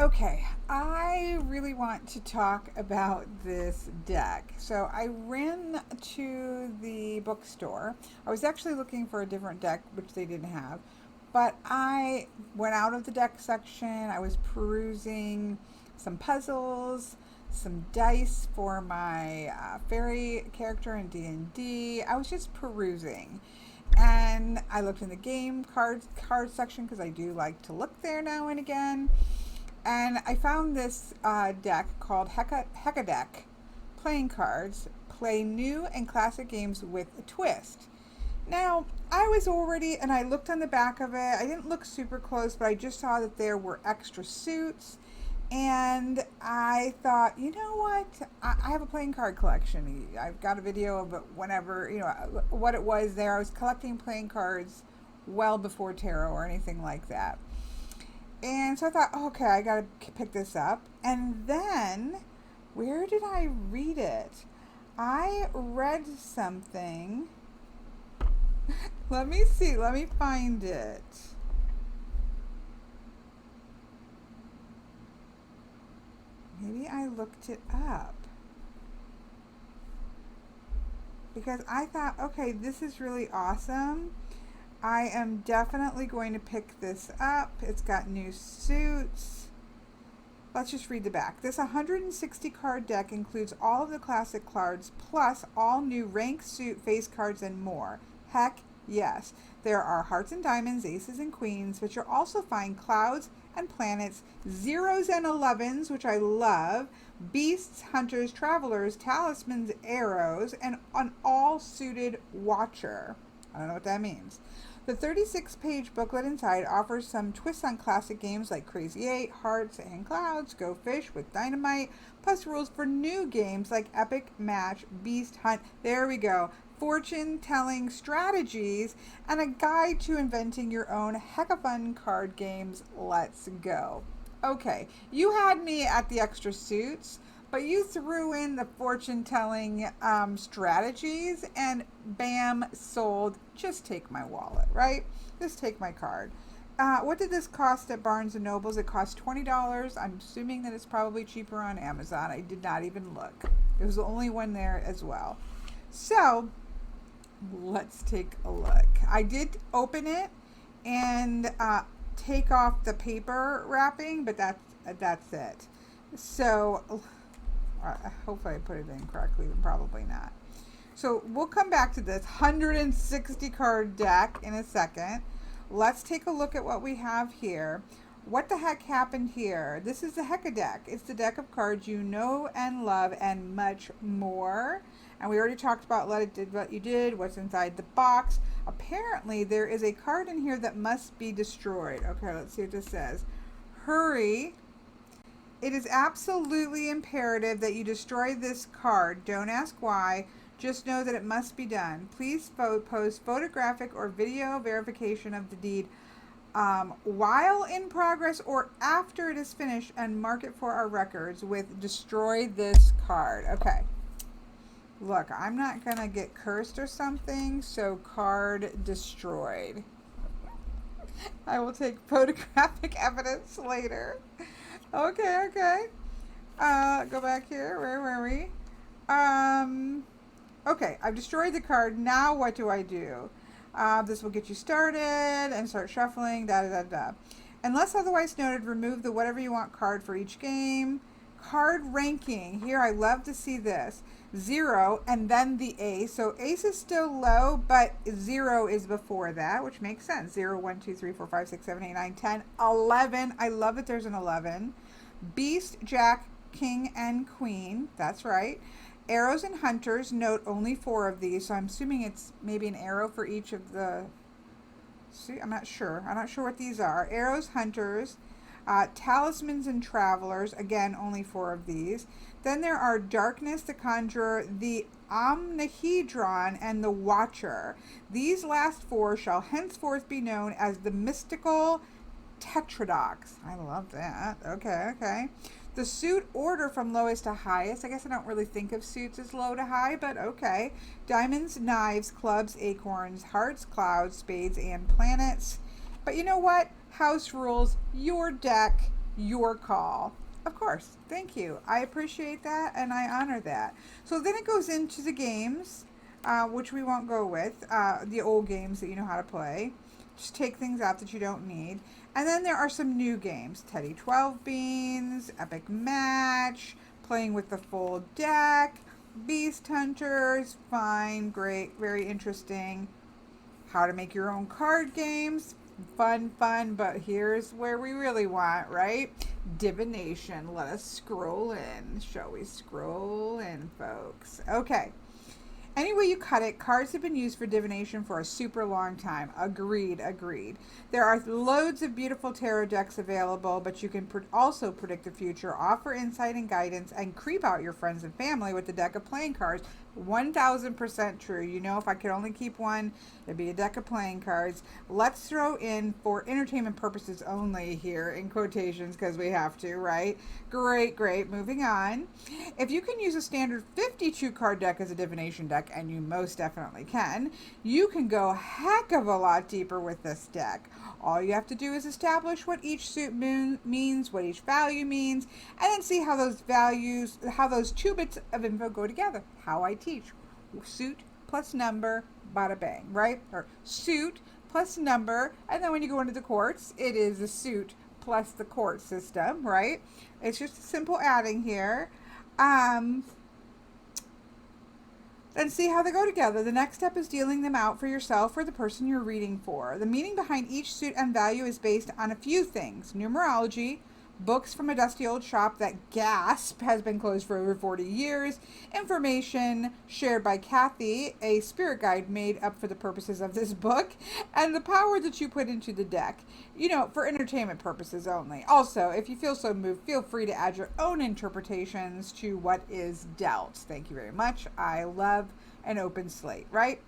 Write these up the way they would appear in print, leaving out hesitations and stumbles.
Okay, I really want to talk about this deck. So I ran to the bookstore. I was actually looking for a different deck, which they didn't have. But I went out of the deck section. I was perusing some puzzles, some dice for my fairy character in D&D. I was just perusing. And I looked in the game card section because I do like to look there now and again. And I found this deck called Heckadeck. Playing cards play new and classic games with a twist. Now, I was already, and I looked on the back of it. I didn't look super close, but I just saw that there were extra suits. And I thought, you know what? I have a playing card collection. I've got a video of it whenever, what it was there. I was collecting playing cards well before tarot or anything like that. And so I thought, okay, I got to pick this up. And then, where did I read it? I read something. Let me see. Let me find it. Maybe I looked it up. Because I thought, okay, this is really awesome. I am definitely going to pick this up. It's got new suits. Let's just read the back. This 160 card deck includes all of the classic cards plus all new rank, suit, face cards, and more. Heck yes. There are hearts and diamonds, aces and queens, but you'll also find clouds and planets, zeros and 11s, which I love, beasts, hunters, travelers, talismans, arrows, and an all-suited watcher. I don't know what that means. The 36-page booklet inside offers some twists on classic games like Crazy 8, Hearts, and Clouds, Go Fish with Dynamite, plus rules for new games like Epic Match, Beast Hunt, there we go, fortune-telling strategies, and a guide to inventing your own heck-a-fun card games. Let's go. Okay, you had me at the extra suits, but you threw in the fortune-telling strategies, and bam, sold. Just take my wallet, right? Just take my card. What did this cost at Barnes & Noble's? It cost $20. I'm assuming that it's probably cheaper on Amazon. I did not even look. It was the only one there as well. So, let's take a look. I did open it and take off the paper wrapping, but that's it. So, hopefully I put it in correctly, but probably not. So we'll come back to this 160 card deck in a second. Let's take a look at what we have here. What the heck happened here? This is the Heckadeck. It's the deck of cards you know and love and much more. And we already talked about Let It Did What You Did, what's inside the box. Apparently there is a card in here that must be destroyed. Okay, let's see what this says. Hurry. It is absolutely imperative that you destroy this card. Don't ask why. Just know that it must be done. Please post photographic or video verification of the deed while in progress or after it is finished, and mark it for our records with destroy this card. Okay. Look, I'm not going to get cursed or something, so card destroyed. I will take photographic evidence later. Okay. Go back here. Where were we? Okay, I've destroyed the card. Now what do I do? This will get you started and start shuffling. Unless otherwise noted, remove the whatever you want card for each game. Card ranking. Here, I love to see this. 0 and then the ace. So ace is still low, but 0 is before that, which makes sense. 0, 1, 2, 3, 4, 5, 6, 7, 8, 9, 10, 11. I love that there's an 11. Beast, Jack, King, and Queen. That's right. Arrows and hunters. Note only 4 of these. So I'm assuming it's maybe an arrow for each of the... See, I'm not sure. I'm not sure what these are. Arrows, hunters. Talismans and travelers. Again, only 4 of these. Then there are Darkness, the Conjurer, the Omnihedron, and the Watcher. These last 4 shall henceforth be known as the mystical Tetradox. I love that. Okay. The suit order from lowest to highest. I guess I don't really think of suits as low to high, but okay. Diamonds, knives, clubs, acorns, hearts, clouds, spades, and planets. But you know what? House rules. Your deck. Your call. Of course. Thank you. I appreciate that and I honor that. So then it goes into the games, which we won't go with, the old games that you know how to play. Just take things out that you don't need. And then there are some new games: Teddy 12 Beans, Epic Match, playing with the full deck, Beast Hunters, fine, great, very interesting. How to make your own card games, fun, but here's where we really want, right? Divination. Let us scroll in. Shall we scroll in, folks? Okay. Any way you cut it, cards have been used for divination for a super long time. Agreed. There are loads of beautiful tarot decks available, but you can also predict the future, offer insight and guidance, and creep out your friends and family with the deck of playing cards. 1000% true. You know, if I could only keep one, it'd be a deck of playing cards. Let's throw in for entertainment purposes only here in quotations because we have to, right? Great. Moving on. If you can use a standard 52 card deck as a divination deck, and you most definitely can, you can go a heck of a lot deeper with this deck. All you have to do is establish what each suit means, what each value means, and then see how those two bits of info go together. How I teach. Suit plus number, bada bang, right? Or suit plus number, and then when you go into the courts, it is the suit plus the court system, right? It's just a simple adding here. Then see how they go together. The next step is dealing them out for yourself or the person you're reading for. The meaning behind each suit and value is based on a few things: numerology, books from a dusty old shop that, gasp, has been closed for over 40 years, information shared by Kathy, a spirit guide made up for the purposes of this book, and the power that you put into the deck, you know, for entertainment purposes only. Also, if you feel so moved, feel free to add your own interpretations to what is dealt. Thank you very much. I love an open slate, right?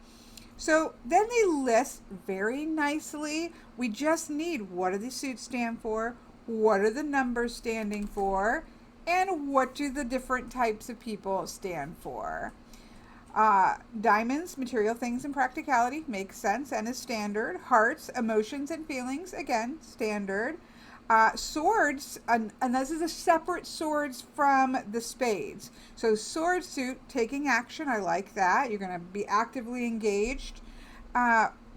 So then they list very nicely. We just need, what do the suits stand for? What are the numbers standing for? And what do the different types of people stand for? Diamonds, material things and practicality, makes sense and is standard. Hearts, emotions and feelings, again, standard. Swords, and this is a separate swords from the spades. So sword suit, taking action, I like that. You're going to be actively engaged.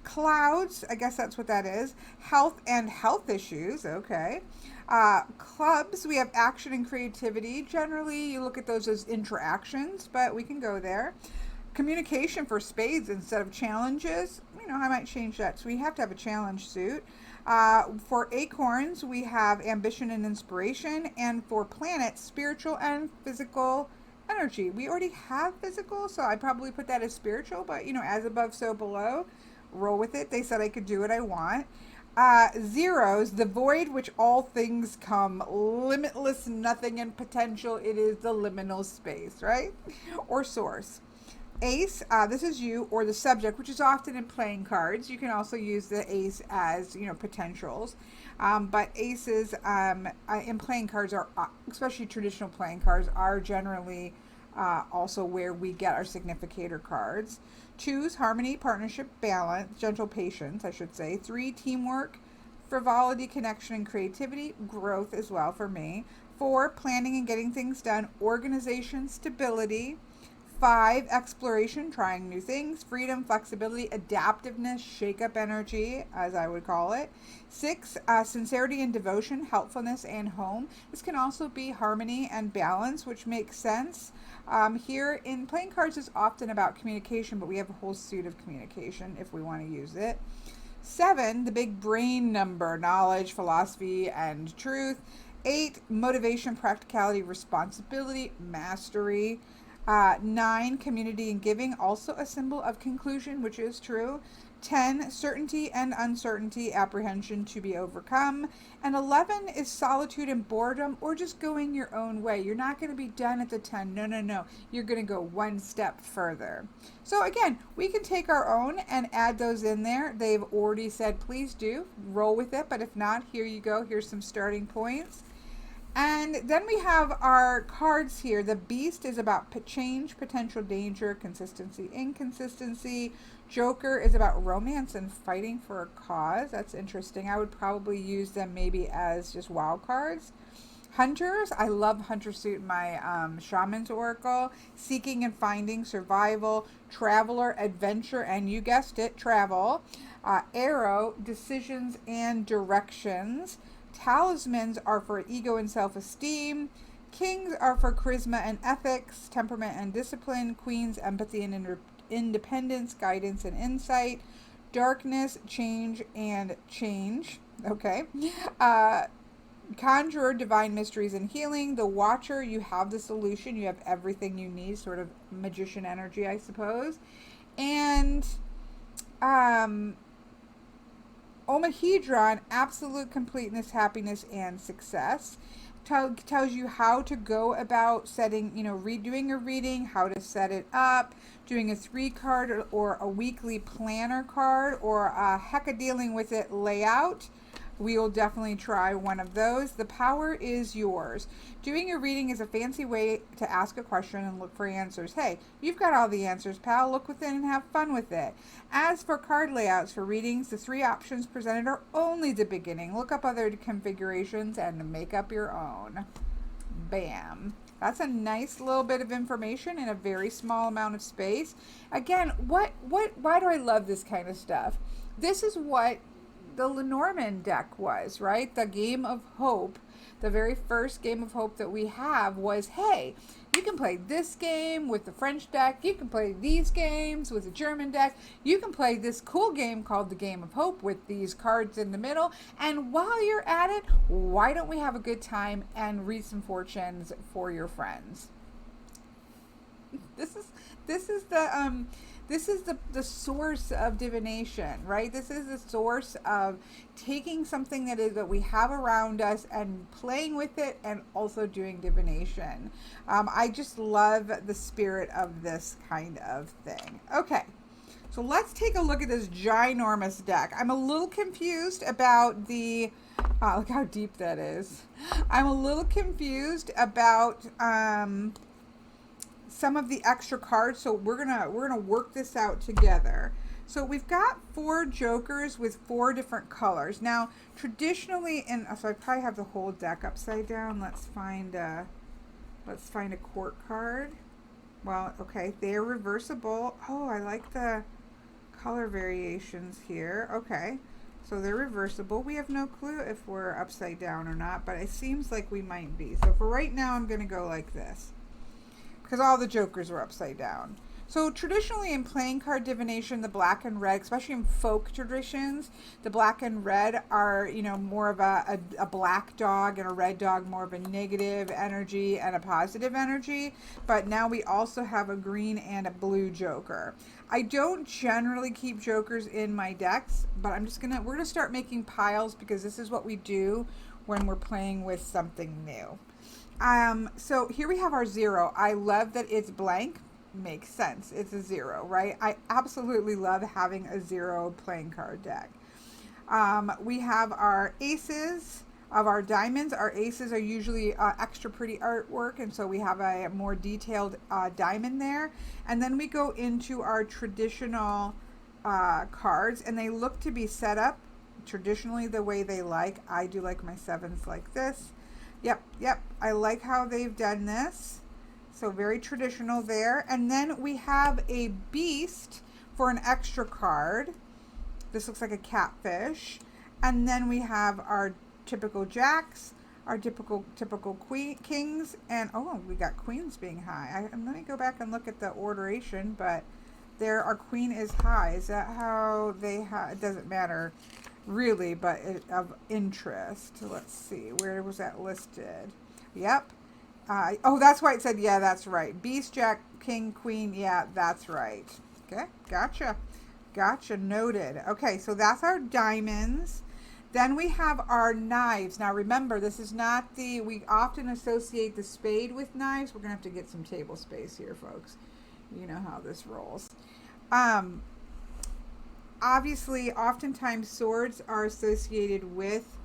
Clouds, I guess that's what that is. Health and health issues, okay. Clubs, we have action and creativity. Generally, you look at those as interactions, but we can go there. Communication for spades instead of challenges. You know, I might change that. So we have to have a challenge suit. For acorns, we have ambition and inspiration. And for planets, spiritual and physical energy. We already have physical, so I probably put that as spiritual, but, you know, as above, so below. Roll with it. They said I could do what I want. Zeros, the void which all things come, limitless nothing and potential. It is the liminal space, right? Or source. Ace, this is you or the subject, which is often in playing cards. You can also use the ace as, you know, potentials. But aces in playing cards are, especially traditional playing cards, are generally also where we get our significator cards. 2's harmony, partnership, balance, gentle patience, I should say. 3, teamwork, frivolity, connection, and creativity, growth as well for me. 4, planning and getting things done, organization, stability. 5, exploration, trying new things, freedom, flexibility, adaptiveness, shake-up energy, as I would call it. 6, sincerity and devotion, helpfulness, and home. This can also be harmony and balance, which makes sense. Here in playing cards is often about communication, but we have a whole suit of communication if we want to use it. 7, the big brain number, knowledge, philosophy, and truth. 8, motivation, practicality, responsibility, mastery. 9, community and giving, also a symbol of conclusion, which is true. 10, certainty and uncertainty, apprehension to be overcome. And 11 is solitude and boredom, or just going your own way. You're not going to be done at the 10. No. You're going to go one step further. So again, we can take our own and add those in there. They've already said, please do, roll with it. But if not, here you go. Here's some starting points. And then we have our cards here. The Beast is about change, potential danger, consistency, inconsistency. Joker is about romance and fighting for a cause. That's interesting. I would probably use them maybe as just wild cards. Hunters, I love Hunter suit in my Shaman's Oracle. Seeking and finding, survival, traveler, adventure, and you guessed it, travel. Arrow, decisions and directions. Talismans are for ego and self-esteem. Kings are for charisma and ethics, temperament and discipline. Queens, empathy and independence, guidance and insight. Darkness, change and change. Okay. Conjurer, divine mysteries and healing. The Watcher, you have the solution. You have everything you need, sort of magician energy, I suppose. And Omahedron, absolute completeness, happiness, and success. Tells you how to go about setting, redoing a reading, how to set it up, doing a 3-card or a weekly planner card, or a Heckadealing with it layout. We will definitely try one of those. The power is yours. Doing a reading is a fancy way to ask a question and look for answers. Hey, you've got all the answers, pal. Look within and have fun with it. As for card layouts for readings, the 3 options presented are only the beginning. Look up other configurations and make up your own. Bam. That's a nice little bit of information in a very small amount of space. Again, why do I love this kind of stuff? This is what the Lenormand deck was, right? The Game of Hope, the very first Game of Hope that we have was, hey, you can play this game with the French deck, you can play these games with the German deck, you can play this cool game called the Game of Hope with these cards in the middle, and while you're at it, why don't we have a good time and read some fortunes for your friends? This is the source of divination, right? This is the source of taking something that we have around us and playing with it, and also doing divination. I just love the spirit of this kind of thing. Okay, so let's take a look at this ginormous deck. I'm a little confused about the look how deep that is. I'm a little confused about some of the extra cards, so we're gonna work this out together. So we've got 4 jokers with 4 different colors. Now, traditionally, so I probably have the whole deck upside down. Let's find a court card. Well, okay, they're reversible. Oh, I like the color variations here. Okay, so they're reversible. We have no clue if we're upside down or not, but it seems like we might be. So for right now, I'm gonna go like this, because all the jokers are upside down. So traditionally in playing card divination, the black and red, especially in folk traditions, the black and red are, more of a black dog, and a red dog more of a negative energy and a positive energy. But now we also have a green and a blue joker. I don't generally keep jokers in my decks, but we're gonna start making piles, because this is what we do when we're playing with something new. So here we have our 0. I love that it's blank. Makes sense. It's a 0, right? I absolutely love having a 0 playing card deck. We have our aces of our diamonds. Our aces are usually extra pretty artwork, and so we have a more detailed diamond there. And then we go into our traditional cards, and they look to be set up traditionally the way they like. I do like my 7s like this. Yep. I like how they've done this. So very traditional there. And then we have a beast for an extra card. This looks like a catfish. And then we have our typical jacks, our typical kings, and we got queens being high. Let me go back and look at the orderation, but there our queen is high. Is that how they it doesn't matter really, but of interest. Let's see, where was that listed? Yep. That's why it said, yeah, that's right. Beast, jack, king, queen. Yeah, that's right. Okay, gotcha. Noted. Okay, so that's our diamonds. Then we have our knives. Now remember, this is not we often associate the spade with knives. We're going to have to get some table space here, folks. You know how this rolls. Obviously, oftentimes swords are associated with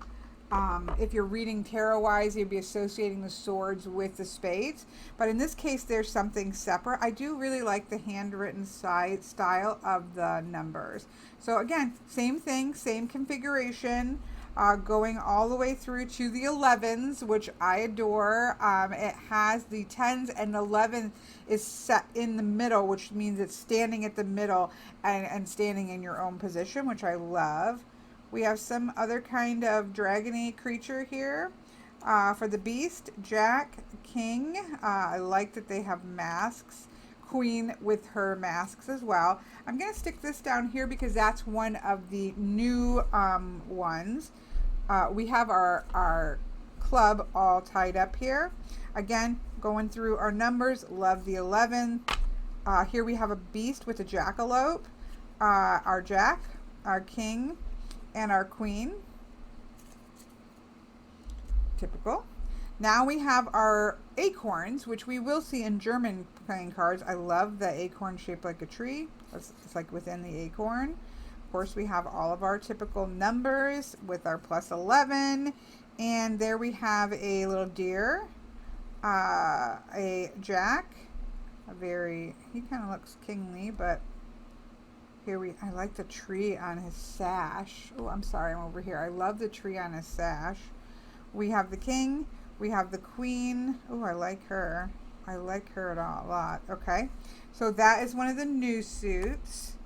If you're reading tarot-wise, you'd be associating the swords with the spades. But in this case, there's something separate. I do really like the handwritten style of the numbers. So again, same thing, same configuration, going all the way through to the 11s, which I adore. It has the 10s, and 11 is set in the middle, which means it's standing at the middle and standing in your own position, which I love. We have some other kind of dragony creature here. For the beast, Jack, King. I like that they have masks. Queen with her masks as well. I'm going to stick this down here because that's one of the new ones. We have our club all tied up here. Again, going through our numbers. Love the 11. Here we have a beast with a jackalope. Our Jack, our King, and our Queen. Typical. Now we have our acorns, which we will see in German playing cards. I love the acorn shaped like a tree. It's like within the acorn. Of course, we have all of our typical numbers with our plus 11. And there we have a little deer, a Jack, he kind of looks kingly, but here I like the tree on his sash. Oh, I'm sorry, I'm over here. I love the tree on his sash. We have the King. We have the Queen. Oh, I like her. I like her a lot. Okay. So that is one of the new suits.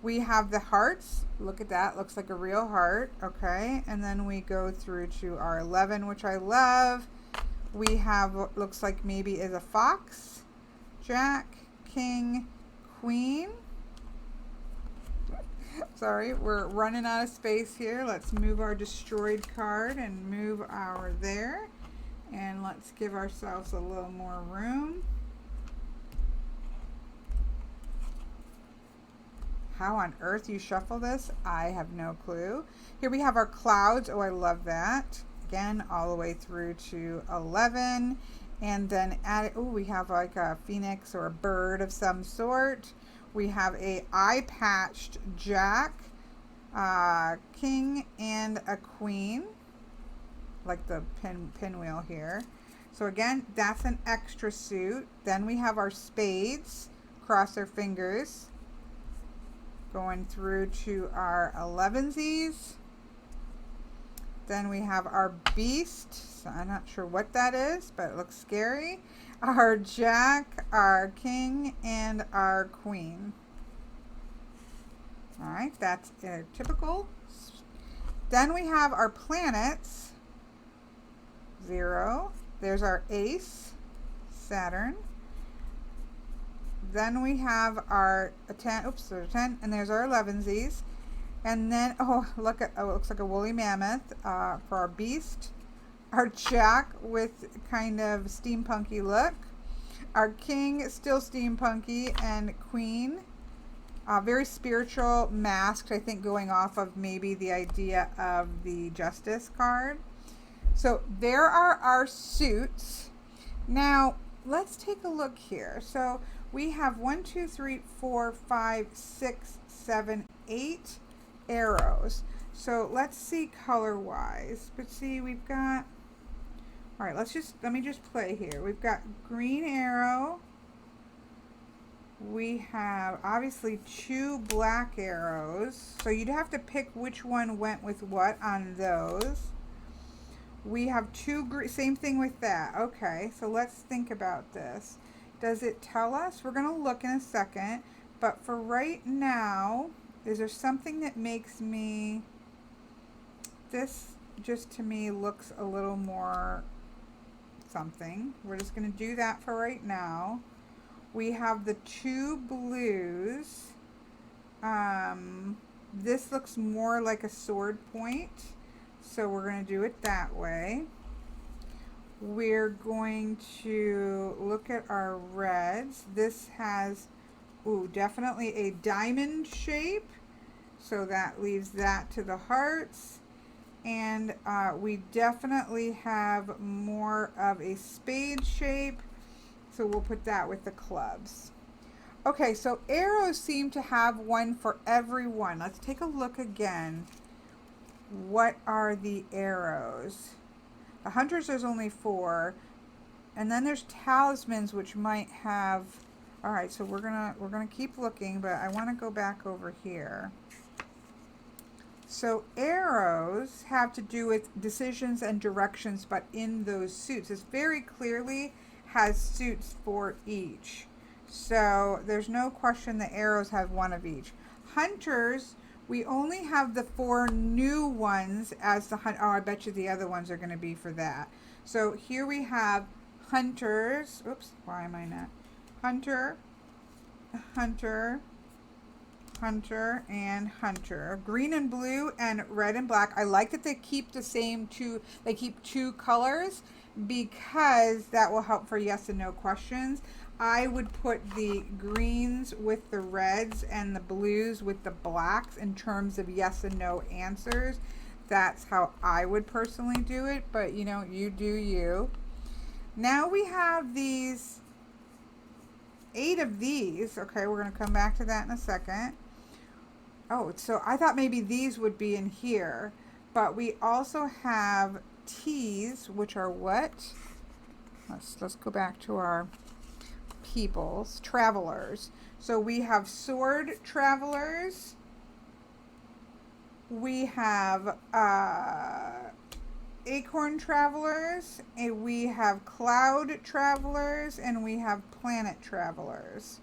We have the hearts. Look at that. Looks like a real heart. Okay. And then we go through to our 11, which I love. We have what looks like maybe is a fox. Jack, King, Queen. Sorry, we're running out of space here. Let's move our destroyed card and move our there. And let's give ourselves a little more room. How on earth you shuffle this? I have no clue. Here we have our clouds. Oh, I love that. Again, all the way through to 11. And then we have like a phoenix or a bird of some sort. We have a eye-patched Jack, King, and a Queen, like the pinwheel here. So again, that's an extra suit. Then we have our spades, cross our fingers, going through to our 11sies. Then we have our beast. So I'm not sure what that is, but it looks scary. Our Jack, our King, and our Queen. All right, that's typical. Then we have our planets. 0. There's our ace, Saturn. Then we have our 10. Oops, there's a 10, and there's our 11sies. And then, it looks like a woolly mammoth for our beast. Our Jack with kind of steampunky look. Our King, still steampunky, and Queen. Very spiritual, masked, I think going off of maybe the idea of the Justice card. So there are our suits. Now, let's take a look here. So we have 1, 2, 3, 4, 5, 6, 7, 8 arrows. So let's see color-wise. But see, we've got... All right, let me just play here. We've got green arrow. We have obviously 2 black arrows. So you'd have to pick which one went with what on those. We have 2 same thing with that. Okay, so let's think about this. Does it tell us? We're going to look in a second. But for right now, is there something that makes me... This just to me looks a little more... something. We're just going to do that for right now. We have the 2 blues. This looks more like a sword point, so we're going to do it that way. We're going to look at our reds. This has, definitely a diamond shape, so that leaves that to the hearts. And we definitely have more of a spade shape, so we'll put that with the clubs. Okay, so arrows seem to have one for every one. Let's take a look again. what are the arrows? The hunters, there's only 4. And then there's talismans, which might have... All right, so we're gonna keep looking, but I want to go back over here. So arrows have to do with decisions and directions, but in those suits. This very clearly has suits for each. So there's no question the arrows have one of each. Hunters, we only have the 4 new ones as the hunt. Oh, I bet you the other ones are going to be for that. So here we have hunters. Oops, why am I not? Hunter, hunter, hunter, and hunter. Green and blue and red and black. I like that they keep the same two. They keep 2 colors because that will help for yes and no questions. I would put the greens with the reds and the blues with the blacks in terms of yes and no answers. That's how I would personally do it, but you know, you do you. Now we have these 8 of these. Okay, we're going to come back to that in a second. Oh, so I thought maybe these would be in here, but we also have T's, which are what? Let's go back to our peoples, travelers. So we have sword travelers. We have acorn travelers, and we have cloud travelers, and we have planet travelers.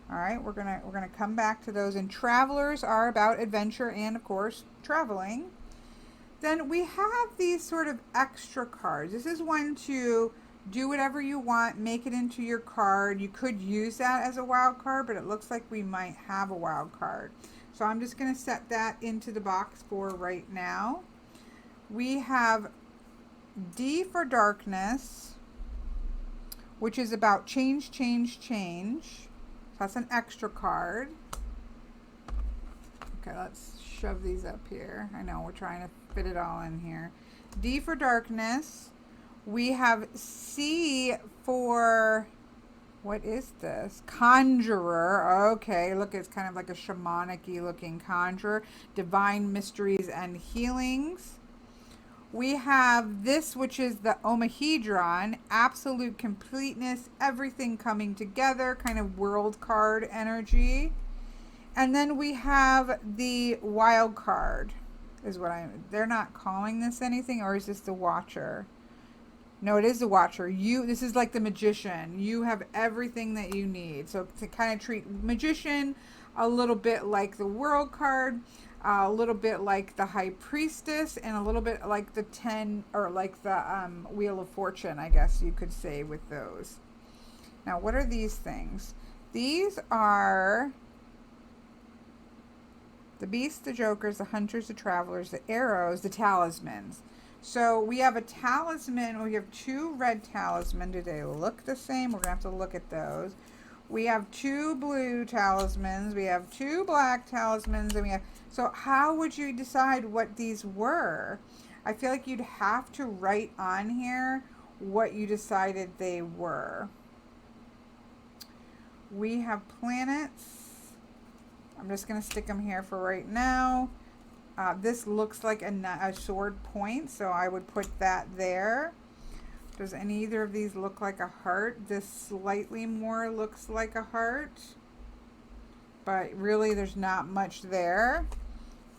All right, we're gonna come back to those. And travelers are about adventure and, of course, traveling. Then we have these sort of extra cards. This is one to do whatever you want, make it into your card. You could use that as a wild card, but it looks like we might have a wild card. So I'm just going to set that into the box for right now. We have D for darkness, which is about change, change, change. So that's an extra card. Okay, let's shove these up here. I know we're trying to fit it all in here. D for darkness. We have C for, what is this? Conjurer. Okay, look, it's kind of like a shamanic-y looking conjurer. Divine mysteries and healings. We have this, which is the Omahedron, absolute completeness, everything coming together, kind of world card energy. And then we have the wild card, is what they're not calling this anything, or is this the Watcher? No, it is the Watcher. This is like the Magician. You have everything that you need. So to kind of treat Magician a little bit like the World card, a little bit like the High Priestess, and a little bit like the 10, or like the Wheel of Fortune, I guess you could say, with those. Now, what are these things? These are the Beasts, the Jokers, the Hunters, the Travelers, the Arrows, the Talismans. So we have a talisman. We have 2 red talismans. Do they look the same? We're going to have to look at those. We have 2 blue talismans. We have 2 black talismans. And we have... So how would you decide what these were? I feel like you'd have to write on here what you decided they were. We have planets. I'm just going to stick them here for right now. This looks like a sword point, so I would put that there. Does either of these look like a heart? This slightly more looks like a heart, but really there's not much there.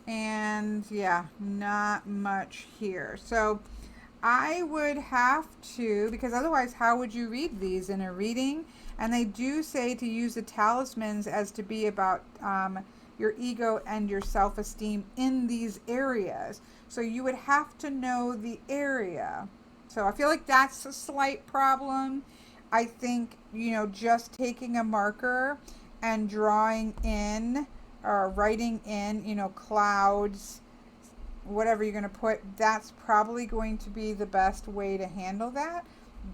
And yeah, not much here. So I would have to, because otherwise how would you read these in a reading? And they do say to use the talismans as to be about your ego and your self-esteem in these areas. So you would have to know the area. So I feel like that's a slight problem. I think, you know, just taking a marker and drawing in or writing in, you know, clouds, whatever you're going to put, that's probably going to be the best way to handle that.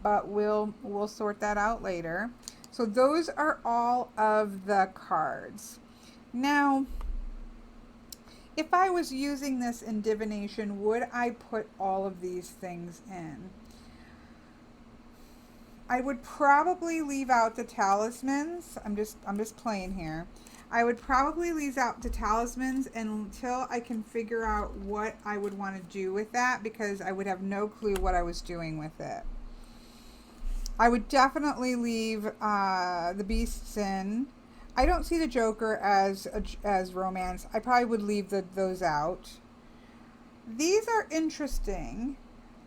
But we'll sort that out later. So those are all of the cards. Now, if I was using this in divination, would I put all of these things in? I would probably leave out the talismans. I'm just playing here. I would probably leave out the Talismans until I can figure out what I would want to do with that, because I would have no clue what I was doing with it. I would definitely leave the Beasts in. I don't see the Joker as romance. I probably would leave those out. These are interesting.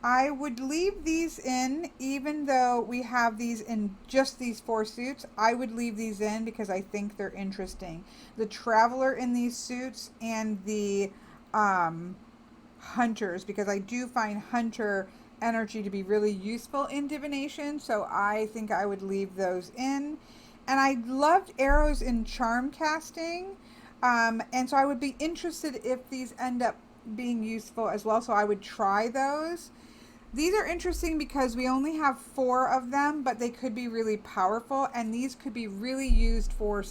I would leave these in, even though we have these in just these 4 suits. I would leave these in because I think they're interesting. The Traveler in these suits and the Hunters, because I do find Hunter energy to be really useful in Divination, so I think I would leave those in. And I loved arrows in charm casting, and so I would be interested if these end up being useful as well, so I would try those. These are interesting because we only have 4 of them, but they could be really powerful, and these could be really used for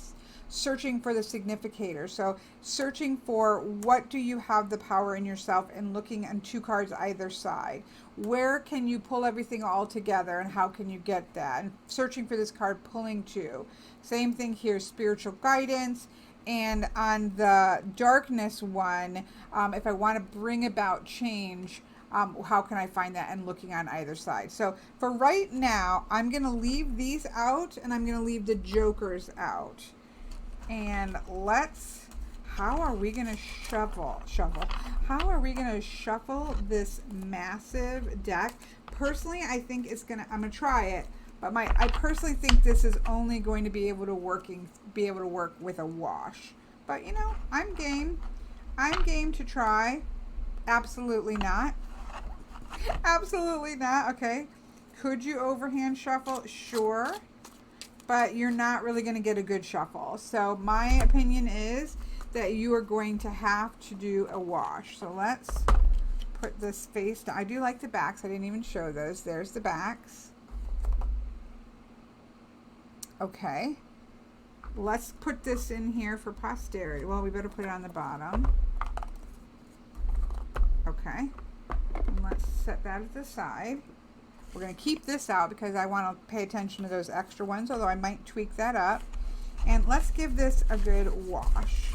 searching for the significator. So searching for what do you have the power in yourself, and looking at 2 cards either side. Where can you pull everything all together, and how can you get that? And searching for this card, pulling 2. Same thing here, spiritual guidance. And on the darkness one, if I want to bring about change, how can I find that, and looking on either side. So for right now, I'm going to leave these out, and I'm going to leave the Jokers out. And how are we going to shuffle? How are we going to shuffle this massive deck? Personally, I think I'm going to try it, but I personally think this is only going to be able to work with a wash. But you know, I'm game. I'm game to try. Absolutely not. Absolutely not. Okay. Could you overhand shuffle? Sure. But you're not really going to get a good shuffle. So my opinion is that you are going to have to do a wash. So let's put this face down. I do like the backs. I didn't even show those. There's the backs. Okay. Let's put this in here for posterity. Well, we better put it on the bottom. Okay. And let's set that at the side. We're going to keep this out because I want to pay attention to those extra ones, although I might tweak that up. And let's give this a good wash.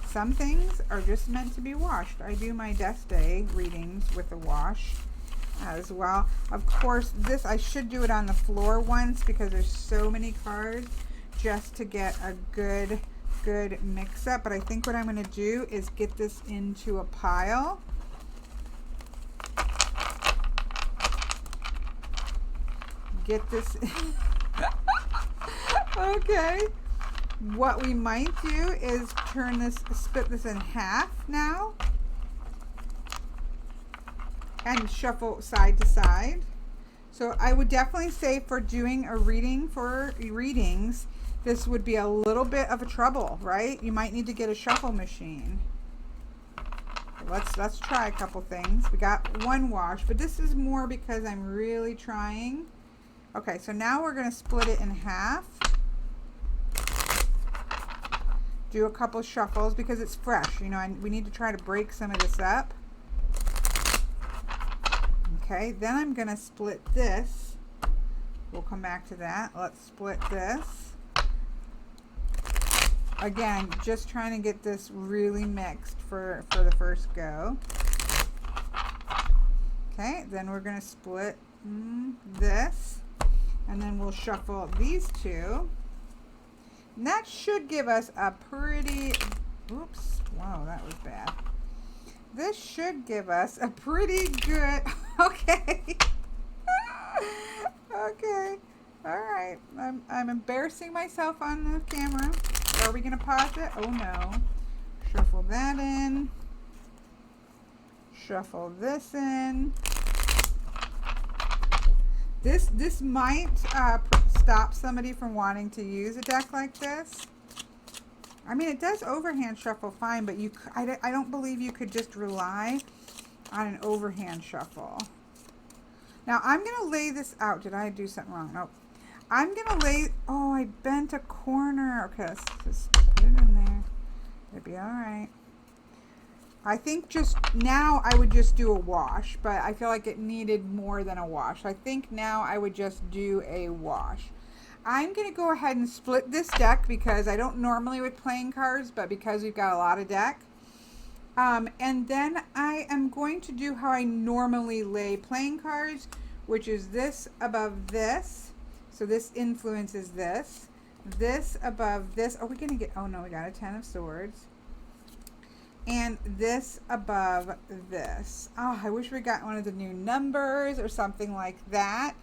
Some things are just meant to be washed. I do my Death Day readings with a wash as well. Of course, this I should do it on the floor once because there's so many cards, just to get a good mix up. But I think what I'm going to do is get this into a pile. Get this okay. What we might do is split this in half now and shuffle side to side. So I would definitely say for doing a reading for readings, this would be a little bit of a trouble, right? You might need to get a shuffle machine. Let's try a couple things. We got one wash, but this is more because I'm really trying. Okay, so now we're going to split it in half. Do a couple shuffles because it's fresh. You know, we need to try to break some of this up. Okay, then I'm going to split this. We'll come back to that. Let's split this. Again, just trying to get this really mixed for the first go. Okay, then we're going to split this. And then we'll shuffle these two. And that should give us a pretty, oops, wow, that was bad. This should give us a pretty good, okay. Okay, all right. I'm embarrassing myself on the camera. Are we gonna pause it? Oh no. Shuffle that in. Shuffle this in. This might stop somebody from wanting to use a deck like this. I mean, it does overhand shuffle fine, but I don't believe you could just rely on an overhand shuffle. Now, I'm going to lay this out. Did I do something wrong? Nope. I'm going to lay... Oh, I bent a corner. Okay, let's just put it in there. It'll be all right. I think just now I would just do a wash, but I feel like it needed more than a wash. I think now I would just do a wash. I'm going to go ahead and split this deck because I don't normally with playing cards, but because we've got a lot of deck. And then I am going to do how I normally lay playing cards, which is this above this. So this influences this. This above this. Are we going to get, oh no, we got a 10 of swords. And this above this. Oh, I wish we got one of the new numbers or something like that.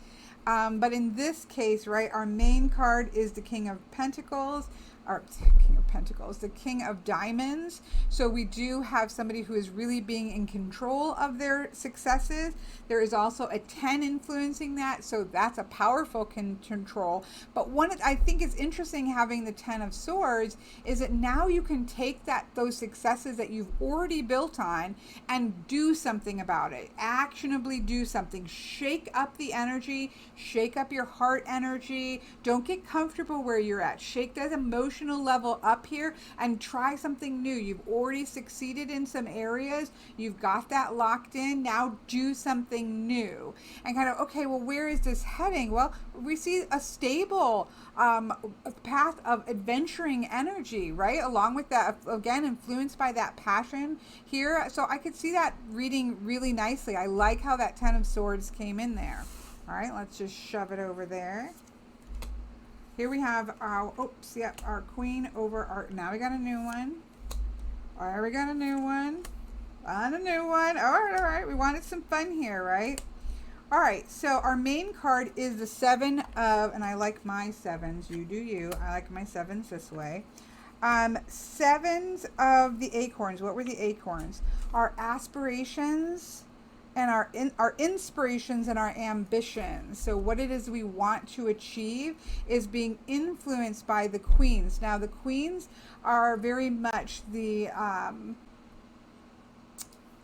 But in this case, right, our main card is the King of Pentacles, or King of Pentacles, the King of Diamonds. So we do have somebody who is really being in control of their successes. There is also a 10 influencing that, so that's a powerful control. But one I think is interesting having the 10 of Swords is that now you can take those successes that you've already built on and do something about it. Actionably do something. Shake up the energy, shake up your heart energy. Don't get comfortable where you're at. Shake that emotional level up here and try something new. You've already succeeded in some areas. You've got that locked in. Now do something new. And kind of, okay, well, where is this heading? Well, we see a stable path of adventuring energy, right? Along with that, again, influenced by that passion here. So I could see that reading really nicely. I like how that 10 of Swords came in there. All right, let's just shove it over there. Here we have our, oops, yep, our queen over our, now we got a new one. All right, we got a new one. On a new one. All right, we wanted some fun here, right? All right, so our main card is the 7 of, and I like my 7s, you do you. I like my 7s this way. 7s of the Acorns. What were the Acorns? Our aspirations and our inspirations and our ambitions. So what it is we want to achieve is being influenced by the queens. Now the queens are very much the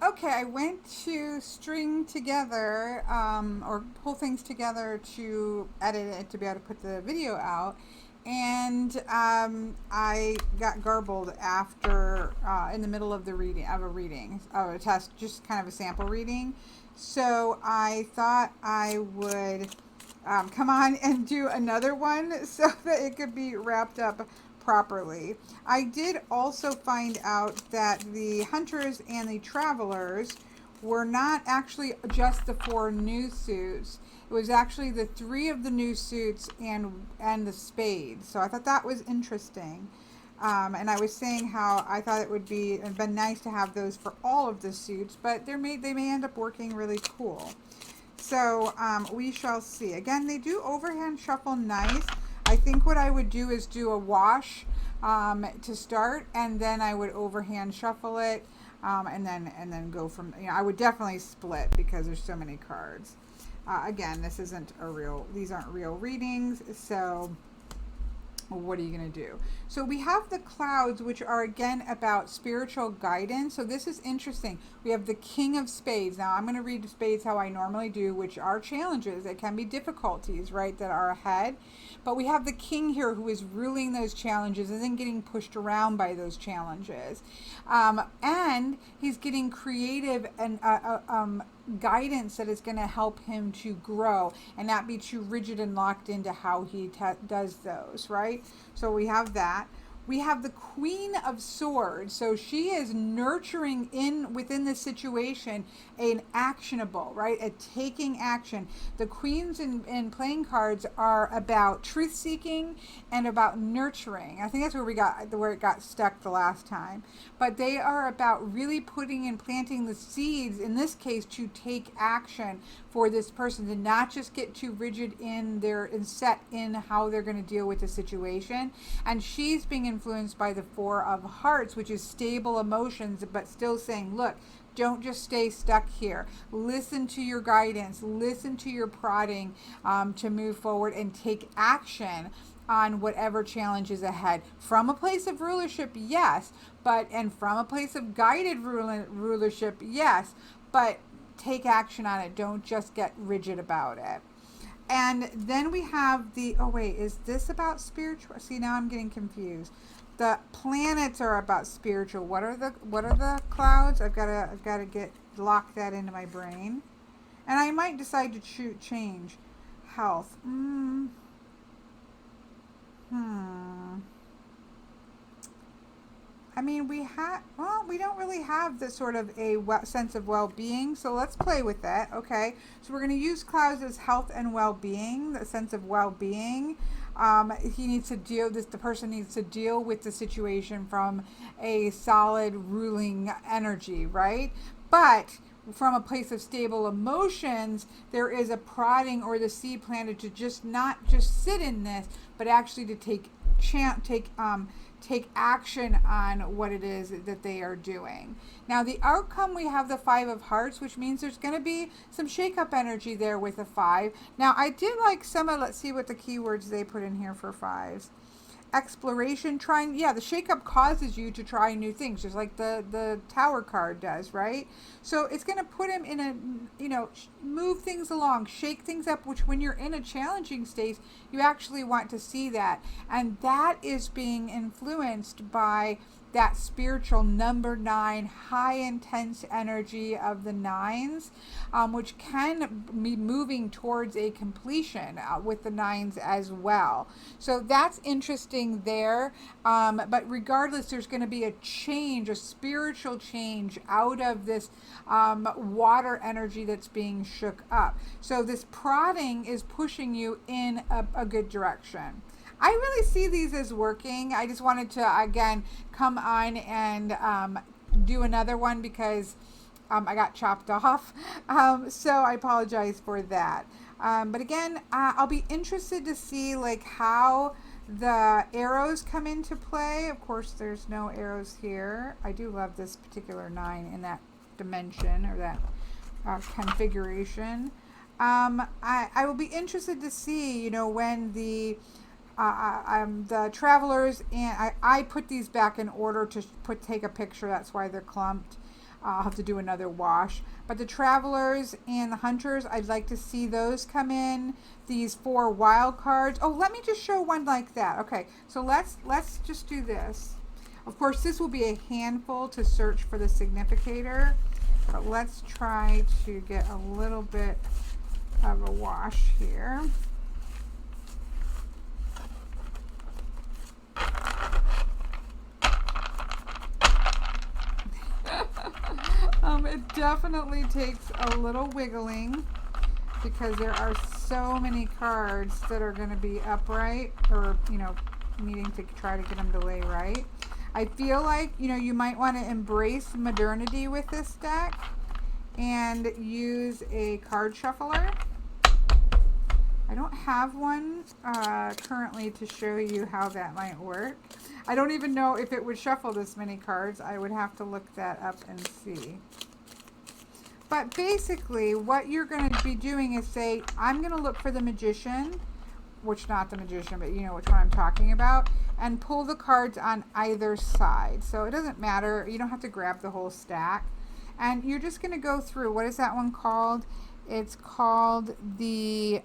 okay, I went to string together or pull things together to edit it to be able to put the video out, and I got garbled after in the middle of the reading of a test, just kind of a sample reading. So I thought I would come on and do another one so that it could be wrapped up properly. I did also find out that the hunters and the travelers were not actually just the 4 new suits. It was actually the 3 of the new suits and the spades. So I thought that was interesting. And I was saying how I thought it would have been nice to have those for all of the suits, but they may end up working really cool. So we shall see. Again, they do overhand shuffle nice. I think what I would do is do a wash to start, and then I would overhand shuffle it, and then go from, I would definitely split because there's so many cards. Again, these aren't real readings, so what are you going to do? So we have the clouds, which are again about spiritual guidance. So this is interesting. We have the King of Spades. Now I'm going to read spades how I normally do, which are challenges. It can be difficulties, right, that are ahead. But we have the king here who is ruling those challenges and then getting pushed around by those challenges. And he's getting creative and guidance that is going to help him to grow and not be too rigid and locked into how he does those, right? So we have that. We have the Queen of Swords. So she is nurturing within the situation an actionable, right? A taking action. The queens in playing cards are about truth seeking and about nurturing. I think that's where it got stuck the last time. But they are about really putting and planting the seeds, in this case, to take action for this person, to not just get too rigid and set in how they're going to deal with the situation. And she's being influenced by the 4 of Hearts, which is stable emotions, but still saying, look, don't just stay stuck here. Listen to your guidance, listen to your prodding to move forward and take action on whatever challenge is ahead. From a place of rulership, yes, and from a place of guided rulership, yes, but take action on it. Don't just get rigid about it. And then we have is this about spiritual? See, now I'm getting confused. The planets are about spiritual. What are the clouds? I've got to lock that into my brain. And I might decide to change health. I mean, we don't really have the sort of a sense of well-being, so let's play with that, okay? So we're going to use clouds as health and well-being, the sense of well-being. The person needs to deal with the situation from a solid ruling energy, right? But from a place of stable emotions, there is a prodding or the seed planted to just not just sit in this, but actually to take action on what it is that they are doing. Now the outcome, we have the 5 of hearts, which means there's going to be some shake-up energy there with a 5. Now I did like let's see what the keywords they put in here for 5s. Exploration, the shake-up causes you to try new things, just like the Tower card does, right? So it's going to put him in a, move things along, shake things up, which when you're in a challenging state, you actually want to see that. And that is being influenced by that spiritual number 9, high intense energy of the 9s, which can be moving towards a completion with the 9s as well. So that's interesting there. But regardless, there's going to be a change, a spiritual change out of this water energy that's being shook up. So this prodding is pushing you in a good direction. I really see these as working. I just wanted to, again, come on and do another one because I got chopped off. So I apologize for that. But again, I'll be interested to see like how the arrows come into play. Of course, there's no arrows here. I do love this particular 9 in that dimension or that configuration. I will be interested to see, when the travelers, and I put these back in order to take a picture. That's why they're clumped. I'll have to do another wash. But the travelers and the hunters, I'd like to see those come in. These 4 wild cards. Oh, let me just show one like that. Okay, so let's just do this. Of course, this will be a handful to search for the significator. But let's try to get a little bit of a wash here. It definitely takes a little wiggling because there are so many cards that are going to be upright or, needing to try to get them to lay right. I feel like, you might want to embrace modernity with this deck and use a card shuffler. I don't have one currently to show you how that might work. I don't even know if it would shuffle this many cards. I would have to look that up and see. But basically, what you're going to be doing is say, I'm going to look for the Magician, which not the Magician, but you know which one I'm talking about, and pull the cards on either side. So it doesn't matter. You don't have to grab the whole stack. And you're just going to go through, what is that one called? It's called the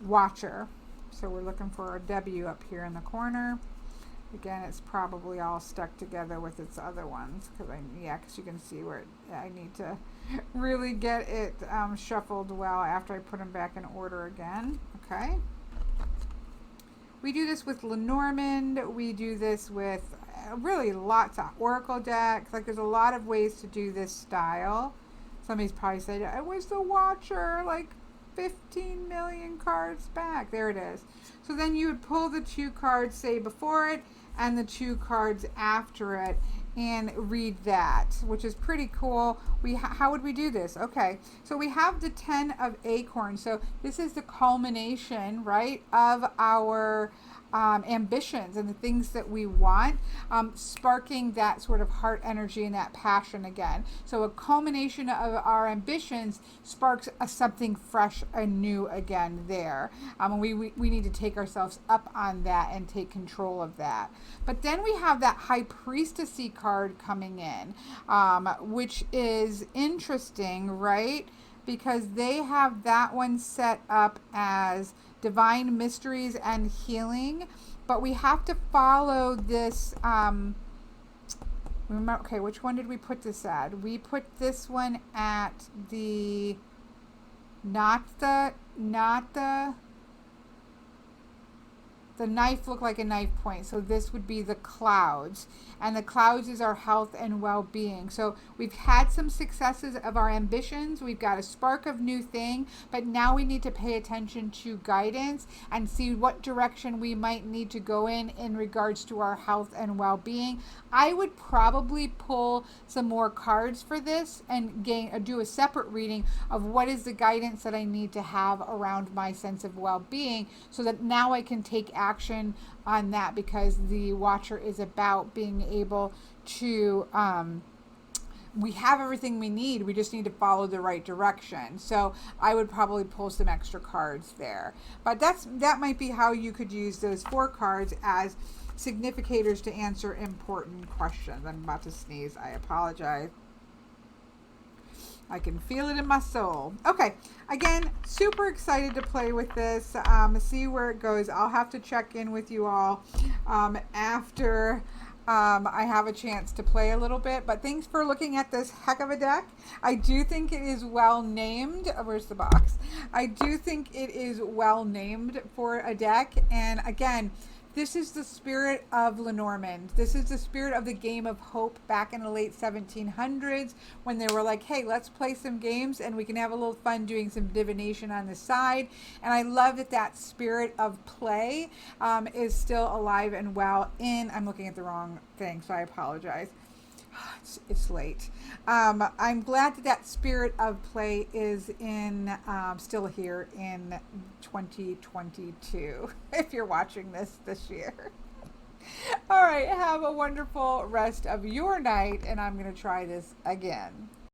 Watcher. So we're looking for a W up here in the corner. Again, it's probably all stuck together with its other ones because you can see where I need to really get it shuffled well after I put them back in order again. Okay. We do this with Lenormand. We do this with really lots of Oracle decks. Like there's a lot of ways to do this style. Somebody's probably said, I was the Watcher, like 15 million cards back. There it is. So then you would pull the 2 cards, say, before it and the 2 cards after it and read that, which is pretty cool. How would we do this? Okay, so we have the 10 of Acorns. So this is the culmination, right, of our ambitions and the things that we want, sparking that sort of heart energy and that passion again. So a culmination of our ambitions sparks something fresh and new again there. We need to take ourselves up on that and take control of that. But then we have that High Priestessy card coming in, which is interesting, right? Because they have that one set up as divine mysteries and healing, but we have to follow this. Remember, okay, which one did we put this at? We put this one at the not the The knife looked like a knife point, so this would be the clouds. And the clouds is our health and well-being. So we've had some successes of our ambitions. We've got a spark of new thing, but now we need to pay attention to guidance and see what direction we might need to go in regards to our health and well-being. I would probably pull some more cards for this and do a separate reading of what is the guidance that I need to have around my sense of well-being, so that now I can take action on that, because the Watcher is about being able to we have everything we need, we just need to follow the right direction. So I would probably pull some extra cards there, but that might be how you could use those 4 cards as significators to answer important questions. I'm about to sneeze, I apologize. I can feel it in my soul. Okay, again, super excited to play with this, see where it goes. I'll have to check in with you all after I have a chance to play a little bit. But thanks for looking at this heck of a deck. I do think it is well named. Where's the box? I do think it is well named for a deck. And again, this is the spirit of Lenormand. This is the spirit of the game of hope back in the late 1700s, when they were like, hey, let's play some games and we can have a little fun doing some divination on the side. And I love that that spirit of play is still alive and well in, I'm looking at the wrong thing, so I apologize. It's late. I'm glad that that spirit of play is in still here in 2022 if you're watching this year. All right, have a wonderful rest of your night, and I'm going to try this again.